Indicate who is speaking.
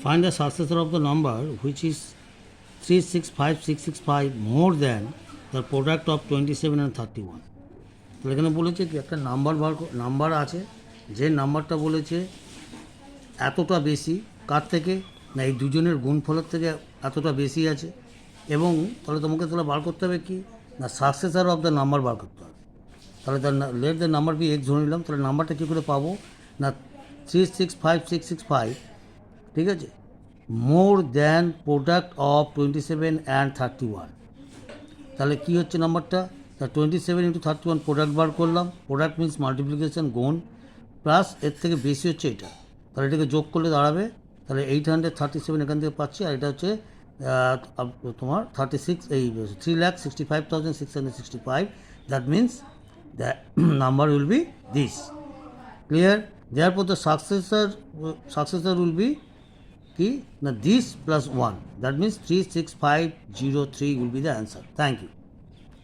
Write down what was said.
Speaker 1: Find the successor of the number which is 365665 more than the product of 27 and 31. তাহলে এখানে বলেছে কি একটা নাম্বার আছে, যে নাম্বারটা বলেছে এতটা বেশি কার থেকে না এই দুজনের গুণফলের থেকে এতটা বেশি আছে, এবং তাহলে তোমাকে বার করতে হবে কি না সাকসেসর অফ দ্য নাম্বার বার করতে হবে। তাহলে let the number b x ধরে নিলাম, তাহলে নাম্বারটা কী করে পাবো না 365665, ঠিক আছে, more than product of 27 and 31। তাহলে কী হচ্ছে নাম্বারটা, তা 27 ইন্টু 31 প্রোডাক্ট বার করলাম, প্রোডাক্ট মিনস মাল্টিপ্লিকেশন গুণ, প্লাস এর থেকে বেশি হচ্ছে এটা, তাহলে এটাকে যোগ করলে দাঁড়াবে, তাহলে 837 এখান থেকে পাচ্ছি, আর এটা হচ্ছে তোমার 36 এই 3,65,665, that means the number will be this. Clear? therefore the successor will be কি না this plus 1, that means 36503 will be the answer. Thank you.